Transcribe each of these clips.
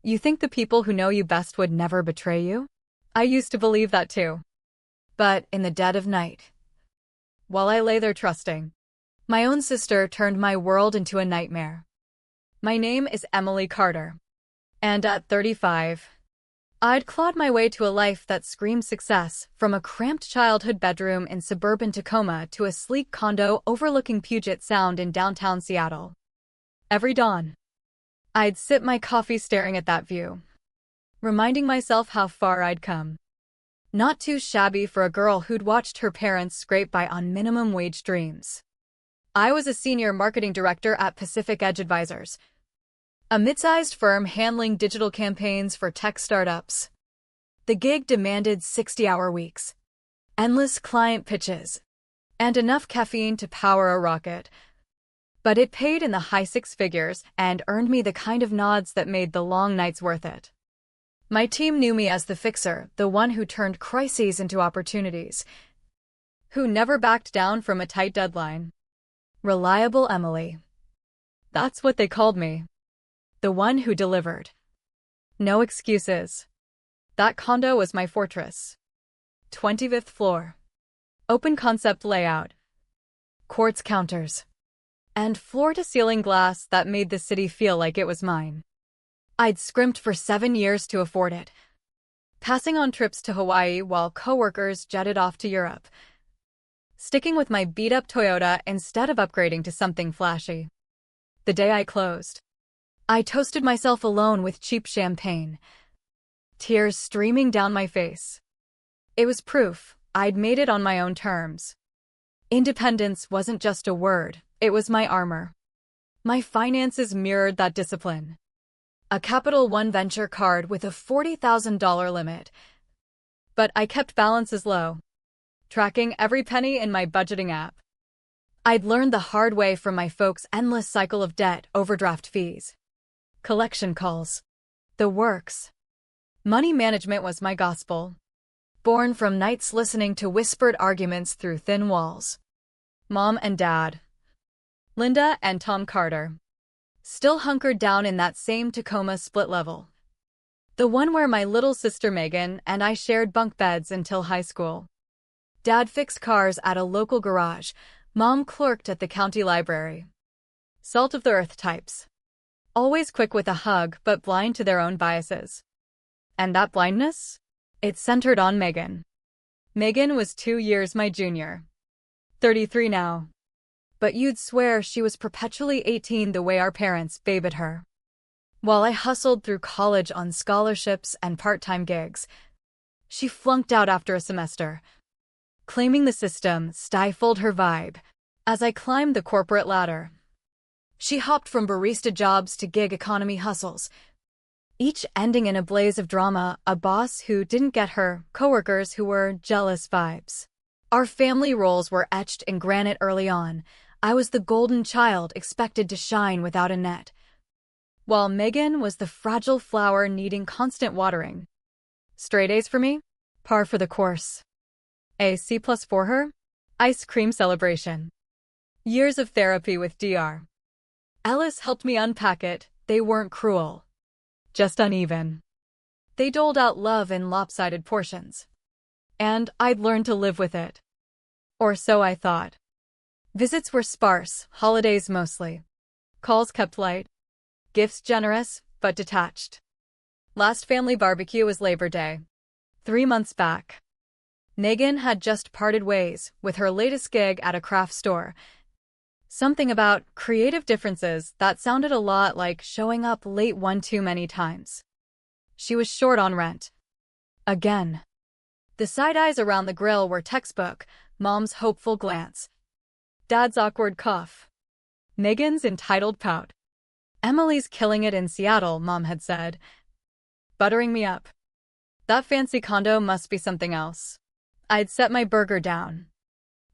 You think the people who know you best would never betray you? I used to believe that too. But in the dead of night, while I lay there trusting, my own sister turned my world into a nightmare. My name is Emily Carter. And at 35, I'd clawed my way to a life that screamed success, from a cramped childhood bedroom in suburban Tacoma to a sleek condo overlooking Puget Sound in downtown Seattle. Every dawn, I'd sip my coffee staring at that view, reminding myself how far I'd come. Not too shabby for a girl who'd watched her parents scrape by on minimum wage dreams. I was a senior marketing director at Pacific Edge Advisors, a mid-sized firm handling digital campaigns for tech startups. The gig demanded 60-hour weeks, endless client pitches, and enough caffeine to power a rocket. But it paid in the high six figures and earned me the kind of nods that made the long nights worth it. My team knew me as the fixer, the one who turned crises into opportunities, who never backed down from a tight deadline. Reliable Emily. That's what they called me. The one who delivered. No excuses. That condo was my fortress. 25th floor. Open concept layout. Quartz counters. And floor-to-ceiling glass that made the city feel like it was mine. I'd scrimped for 7 years to afford it, passing on trips to Hawaii while coworkers jetted off to Europe, sticking with my beat-up Toyota instead of upgrading to something flashy. The day I closed, I toasted myself alone with cheap champagne, tears streaming down my face. It was proof I'd made it on my own terms. Independence wasn't just a word, it was my armor. My finances mirrored that discipline. A Capital One venture card with a $40,000 limit. But I kept balances low, tracking every penny in my budgeting app. I'd learned the hard way from my folks' endless cycle of debt, overdraft fees, collection calls, the works. Money management was my gospel, born from nights listening to whispered arguments through thin walls. Mom and Dad, Linda and Tom Carter, still hunkered down in that same Tacoma split level. The one where my little sister Megan and I shared bunk beds until high school. Dad fixed cars at a local garage. Mom clerked at the county library. Salt of the earth types. Always quick with a hug, but blind to their own biases. And that blindness? It centered on Megan. Megan was 2 years my junior. 33 now. But you'd swear she was perpetually 18 the way our parents babed her. While I hustled through college on scholarships and part-time gigs, she flunked out after a semester, claiming the system stifled her vibe. As I climbed the corporate ladder, she hopped from barista jobs to gig economy hustles, each ending in a blaze of drama, a boss who didn't get her, coworkers who were jealous vibes. Our family roles were etched in granite early on. I was the golden child expected to shine without a net, while Megan was the fragile flower needing constant watering. Straight A's for me? Par for the course. A C+ for her? Ice cream celebration. Years of therapy with Dr. Ellis helped me unpack it. They weren't cruel, just uneven. They doled out love in lopsided portions, and I'd learned to live with it. Or so I thought. Visits were sparse, holidays mostly. Calls kept light. Gifts generous, but detached. Last family barbecue was Labor Day, 3 months back. Megan had just parted ways with her latest gig at a craft store. Something about creative differences that sounded a lot like showing up late one too many times. She was short on rent. Again. The side-eyes around the grill were textbook, Mom's hopeful glance, Dad's awkward cough, Megan's entitled pout. Emily's killing it in Seattle, Mom had said, buttering me up. That fancy condo must be something else. I'd set my burger down.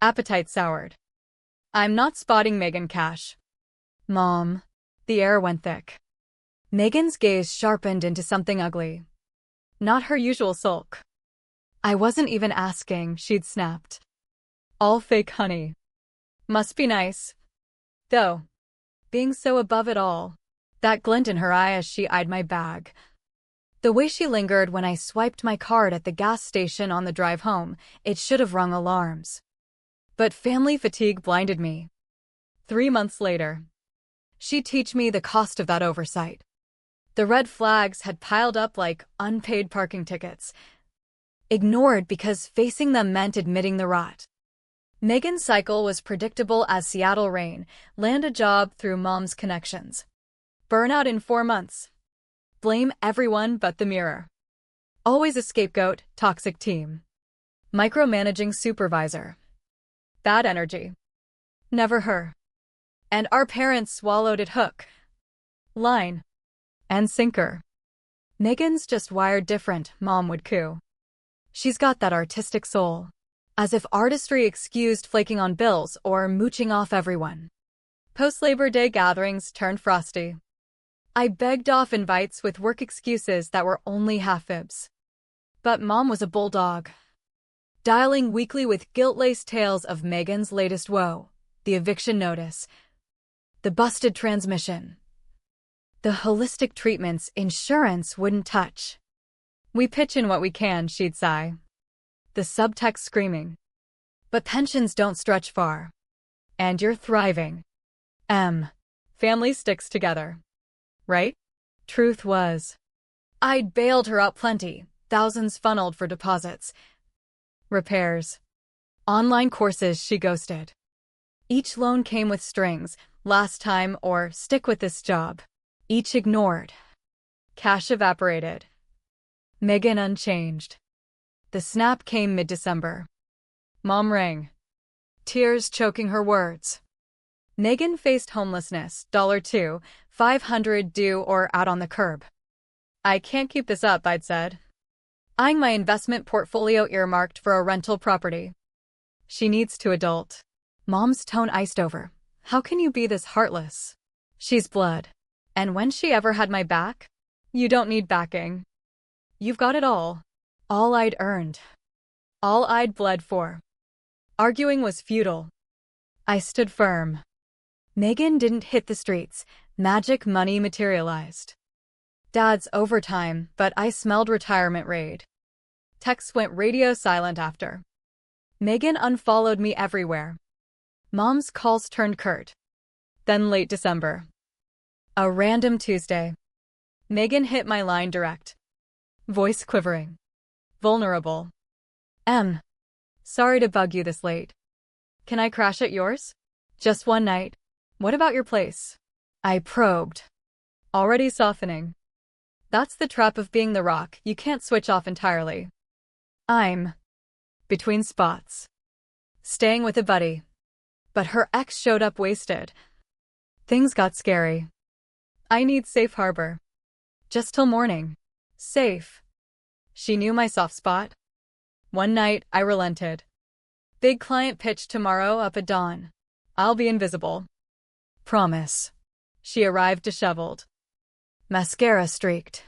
Appetite soured. I'm not spotting Megan cash. Mom. The air went thick. Megan's gaze sharpened into something ugly. Not her usual sulk. I wasn't even asking, she'd snapped. All fake, honey. Must be nice. Though, being so above it all, that glint in her eye as she eyed my bag. The way she lingered when I swiped my card at the gas station on the drive home, it should have rung alarms. But family fatigue blinded me. 3 months later, she'd teach me the cost of that oversight. The red flags had piled up like unpaid parking tickets, ignored because facing them meant admitting the rot. Megan's cycle was predictable as Seattle rain: land a job through mom's connections, burnout in 4 months, blame everyone but the mirror, always a scapegoat, toxic team, micromanaging supervisor, bad energy, never her. And our parents swallowed it hook, line, and sinker. Megan's just wired different, mom would coo. She's got that artistic soul. As if artistry excused flaking on bills or mooching off everyone. Post-Labor Day gatherings turned frosty. I begged off invites with work excuses that were only half-fibs. But mom was a bulldog. Dialing weekly with guilt-laced tales of Megan's latest woe, the eviction notice, the busted transmission, the holistic treatments insurance wouldn't touch. We pitch in what we can, she'd sigh. The subtext screaming. But pensions don't stretch far. And you're thriving. Family sticks together. Right? Truth was, I'd bailed her out plenty, thousands funneled for deposits, repairs, online courses she ghosted. Each loan came with strings, last time or stick with this job. Each ignored. Cash evaporated. Megan unchanged. The snap came mid-December. Mom rang. Tears choking her words. Megan faced homelessness, $2, $500 due or out on the curb. I can't keep this up, I'd said, eyeing my investment portfolio earmarked for a rental property. She needs to adult. Mom's tone iced over. How can you be this heartless? She's blood. And when she ever had my back? You don't need backing. You've got it all. All I'd earned. All I'd bled for. Arguing was futile. I stood firm. Megan didn't hit the streets. Magic money materialized. Dad's overtime, but I smelled retirement raid. Texts went radio silent after. Megan unfollowed me everywhere. Mom's calls turned curt. Then late December. A random Tuesday. Megan hit my line direct. Voice quivering. Vulnerable. Sorry to bug you this late. Can I crash at yours? Just one night. What about your place? I probed. Already softening. That's the trap of being the rock, you can't switch off entirely. I'm between spots. Staying with a buddy. But her ex showed up wasted. Things got scary. I need safe harbor. Just till morning. Safe. She knew my soft spot. One night, I relented. Big client pitch tomorrow up at dawn. I'll be invisible. Promise. She arrived disheveled. Mascara streaked.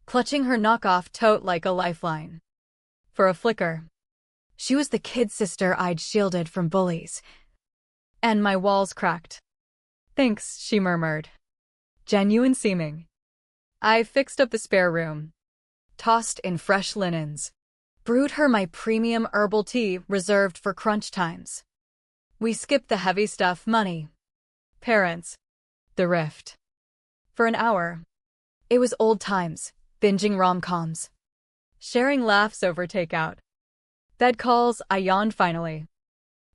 Clutching her knockoff tote like a lifeline. For a flicker. She was the kid sister I'd shielded from bullies. And my walls cracked. Thanks, she murmured. Genuine seeming. I fixed up the spare room. Tossed in fresh linens. Brewed her my premium herbal tea reserved for crunch times. We skipped the heavy stuff, money. Parents. The rift. For an hour. It was old times, binging rom-coms. Sharing laughs over takeout. Bed calls, I yawned finally.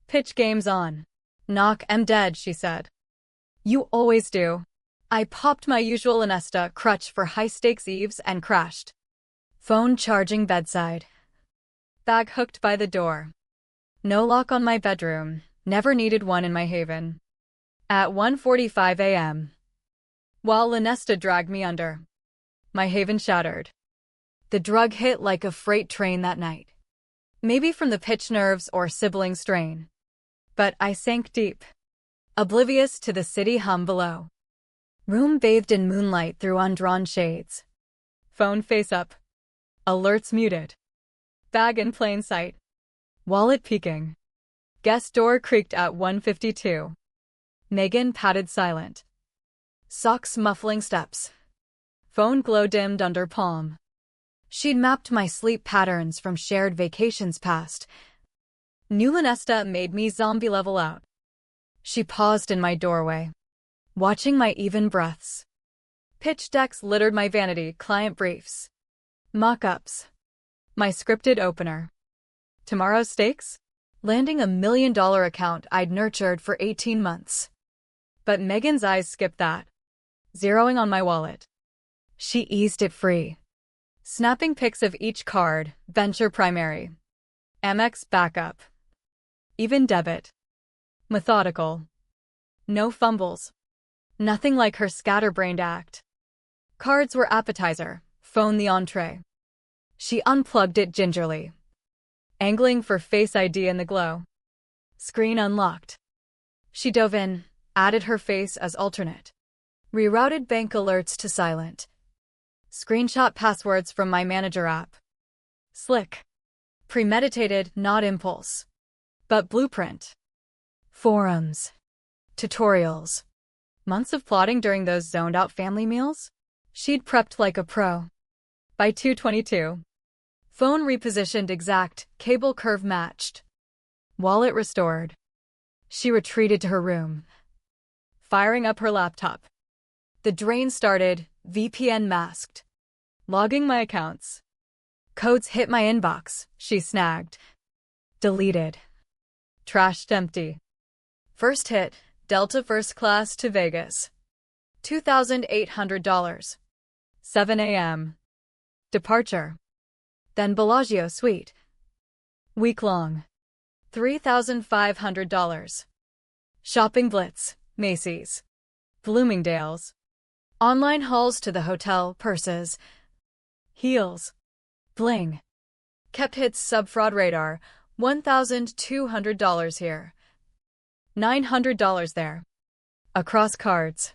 Pitch game's on. Knock, I'm dead, she said. You always do. I popped my usual Inesta crutch for high-stakes eves and crashed. Phone charging bedside. Bag hooked by the door. No lock on my bedroom. Never needed one in my haven. At 1:45 a.m. While Inesta dragged me under. My haven shattered. The drug hit like a freight train that night. Maybe from the pitch nerves or sibling strain. But I sank deep. Oblivious to the city hum below. Room bathed in moonlight through undrawn shades. Phone face up. Alerts muted. Bag in plain sight. Wallet peeking. Guest door creaked at 1:52. Megan patted silent. Socks muffling steps. Phone glow dimmed under palm. She'd mapped my sleep patterns from shared vacations past. New Lunesta made me zombie level out. She paused in my doorway, watching my even breaths. Pitch decks littered my vanity, client briefs, mock-ups, my scripted opener. Tomorrow's stakes? Landing $1 million account I'd nurtured for 18 months. But Megan's eyes skipped that, zeroing on my wallet. She eased it free, snapping pics of each card, venture primary, Amex backup, even debit. Methodical. No fumbles. Nothing like her scatterbrained act. Cards were appetizer, phone the entree. She unplugged it gingerly, angling for Face ID in the glow. Screen unlocked. She dove in, added her face as alternate. Rerouted bank alerts to silent. Screenshot passwords from my manager app. Slick. Premeditated, not impulse. But blueprint. Forums. Tutorials. Months of plotting during those zoned-out family meals? She'd prepped like a pro. By 2:22. Phone repositioned exact, cable curve matched. Wallet restored. She retreated to her room, firing up her laptop. The drain started, VPN masked. Logging my accounts. Codes hit my inbox, she snagged. Deleted. Trashed empty. First hit, Delta first class to Vegas. $2,800. 7 a.m. Departure. Then Bellagio suite. Week-long. $3,500. Shopping blitz, Macy's. Bloomingdale's. Online hauls to the hotel, purses. Heels. Bling. Kept hits sub-fraud radar, $1,200 here. $900 there. Across cards.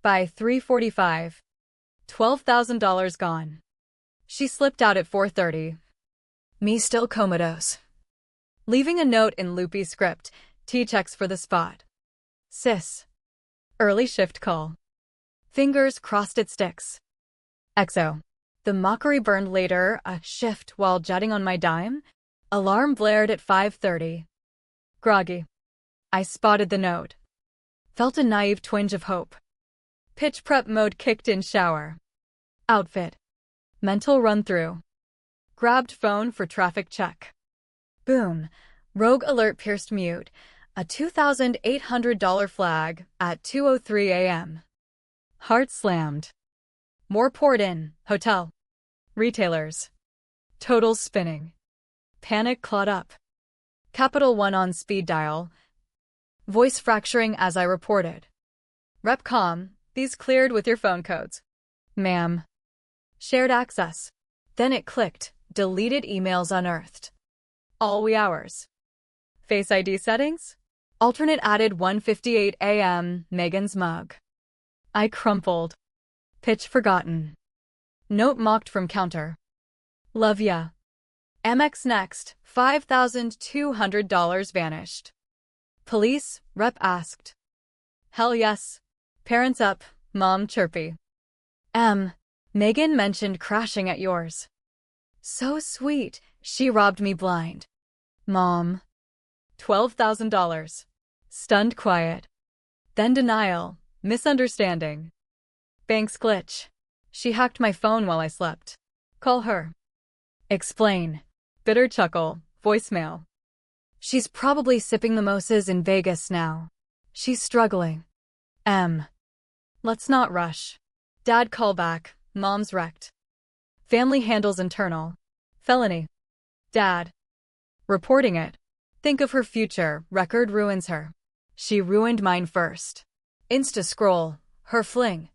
By 3:45. $12,000 gone. She slipped out at 4:30. Me still comatose. Leaving a note in loopy script, T-checks for the spot. Sis. Early shift call. Fingers crossed it sticks. XO. The mockery burned later, a shift while jutting on my dime. Alarm blared at 5:30. Groggy. I spotted the note. Felt a naive twinge of hope. Pitch prep mode kicked in shower. Outfit. Mental run-through. Grabbed phone for traffic check. Boom. Rogue alert pierced mute. A $2,800 flag at 2:03 a.m. Heart slammed. More poured in. Hotel. Retailers. Totals spinning. Panic clawed up. Capital One on speed dial. Voice fracturing as I reported. Repcom, these cleared with your phone codes. Ma'am. Shared access. Then it clicked. Deleted emails unearthed. All wee hours. Face ID settings? Alternate added 1:58 a.m. Megan's mug. I crumpled. Pitch forgotten. Note mocked from counter. Love ya. Amex next. $5,200 vanished. Police, rep asked. Hell yes. Parents up, mom chirpy. Megan mentioned crashing at yours. So sweet, she robbed me blind. Mom. $12,000. Stunned quiet. Then denial, misunderstanding. Bank's glitch. She hacked my phone while I slept. Call her. Explain. Bitter chuckle, voicemail. She's probably sipping mimosas in Vegas now. She's struggling. Let's not rush. Dad call back, mom's wrecked. Family handles internal. Felony. Dad. Reporting it. Think of her future, record ruins her. She ruined mine first. Insta scroll, her fling.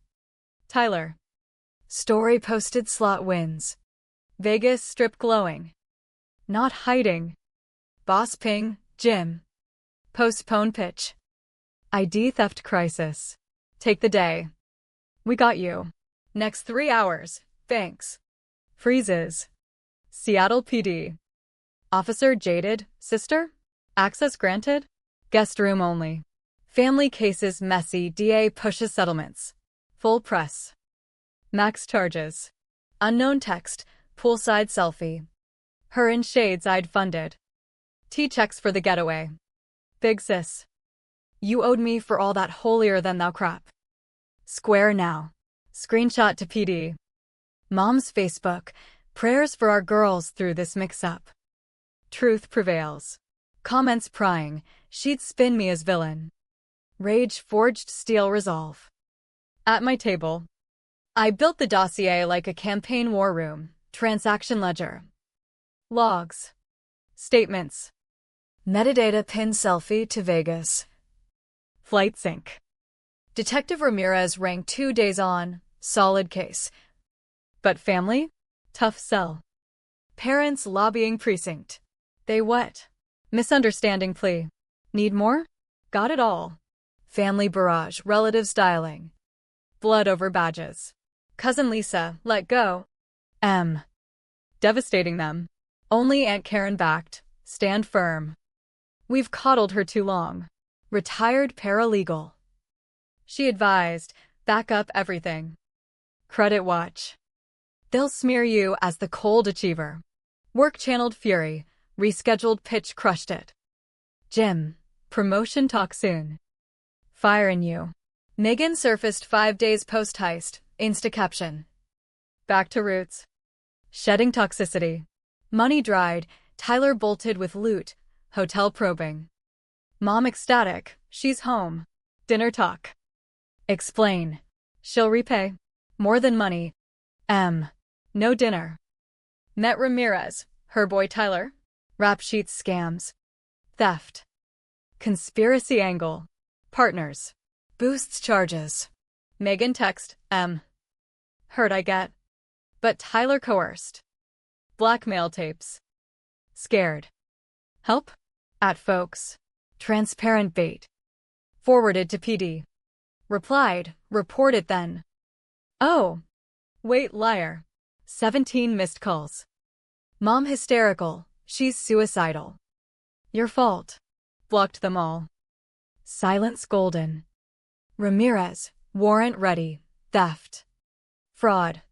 Tyler. Story posted slot wins. Vegas strip glowing. Not hiding. Boss ping, Jim. Postpone pitch. ID theft crisis. Take the day. We got you. Next 3 hours, thanks. Freezes. Seattle PD. Officer jaded, sister? Access granted? Guest room only. Family cases messy, DA pushes settlements. Full press. Max charges. Unknown text, Poolside selfie. Her in shades I'd funded. T checks for the getaway. Big sis. You owed me for all that holier-than-thou crap. Square now. Screenshot to PD. Mom's Facebook. Prayers for our girls through this mix-up. Truth prevails. Comments prying. She'd spin me as villain. Rage forged steel resolve. At my table. I built the dossier like a campaign war room. Transaction ledger. Logs. Statements. Metadata pin selfie to Vegas. Flight sync. Detective Ramirez rang 2 days on. Solid case. But family? Tough sell. Parents lobbying precinct. They what? Misunderstanding plea. Need more? Got it all. Family barrage, relatives dialing. Blood over badges. Cousin Lisa, let go. M. Devastating them. Only Aunt Karen backed. Stand firm. We've coddled her too long. Retired paralegal. She advised, back up everything. Credit watch. They'll smear you as the cold achiever. Work-channeled fury. Rescheduled pitch crushed it. Jim. Promotion talk soon. Fire in you. Megan surfaced 5 days post-heist. Insta caption. Back to roots. Shedding toxicity. Money dried. Tyler bolted with loot. Hotel probing. Mom ecstatic. She's home. Dinner talk. Explain. She'll repay. More than money. M. No dinner. Met Ramirez. Her boy Tyler. Rap sheets scams. Theft. Conspiracy angle. Partners. Boosts charges. Megan text. M. Heard I get. But Tyler coerced. Blackmail tapes. Scared. Help? At folks. Transparent bait. Forwarded to PD. Replied, report it then. Oh. Wait, liar. 17 missed calls. Mom hysterical. She's suicidal. Your fault. Blocked them all. Silence golden. Ramirez. Warrant ready. Theft. Fraud.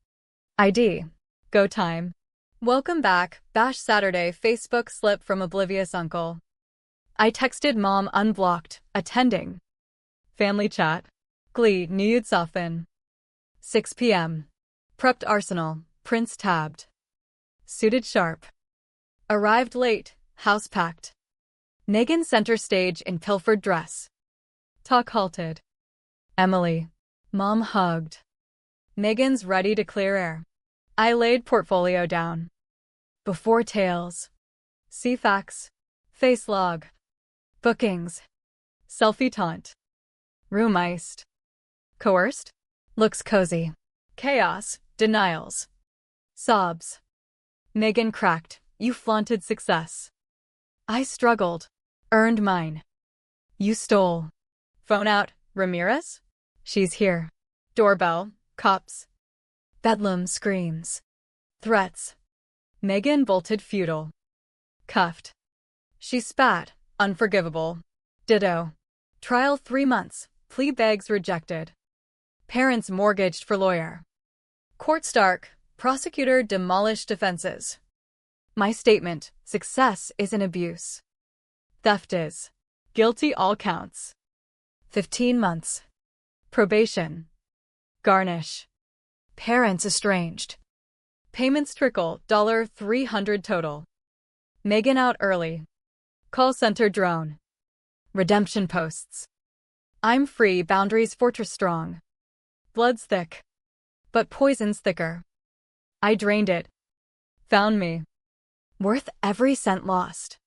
ID. Go time. Welcome back. Bash Saturday. Facebook slip from oblivious uncle. I texted mom unblocked. Attending. Family chat. Glee. Knew you'd soften. 6 p.m. Prepped arsenal. Prince tabbed. Suited sharp. Arrived late. House packed. Megan center stage in pilfered dress. Talk halted. Emily. Mom hugged. Megan's ready to clear air. I laid portfolio down. Before tales. See facts. Face log. Bookings. Selfie taunt. Room iced. Coerced? Looks cozy. Chaos. Denials. Sobs. Megan cracked. You flaunted success. I struggled. Earned mine. You stole. Phone out. Ramirez? She's here. Doorbell. Cops. Bedlam screams. Threats. Megan bolted futile. Cuffed. She spat. Unforgivable. Ditto. Trial 3 months. Plea begs rejected. Parents mortgaged for lawyer. Court stark. Prosecutor demolished defenses. My statement. Success is an abuse. Theft is. Guilty all counts. 15 months. Probation. Garnish. Parents estranged. Payments trickle. $300 total. Megan out early. Call center drone. Redemption posts. I'm free. Boundaries fortress strong. Blood's thick. But poison's thicker. I drained it. Found me. Worth every cent lost.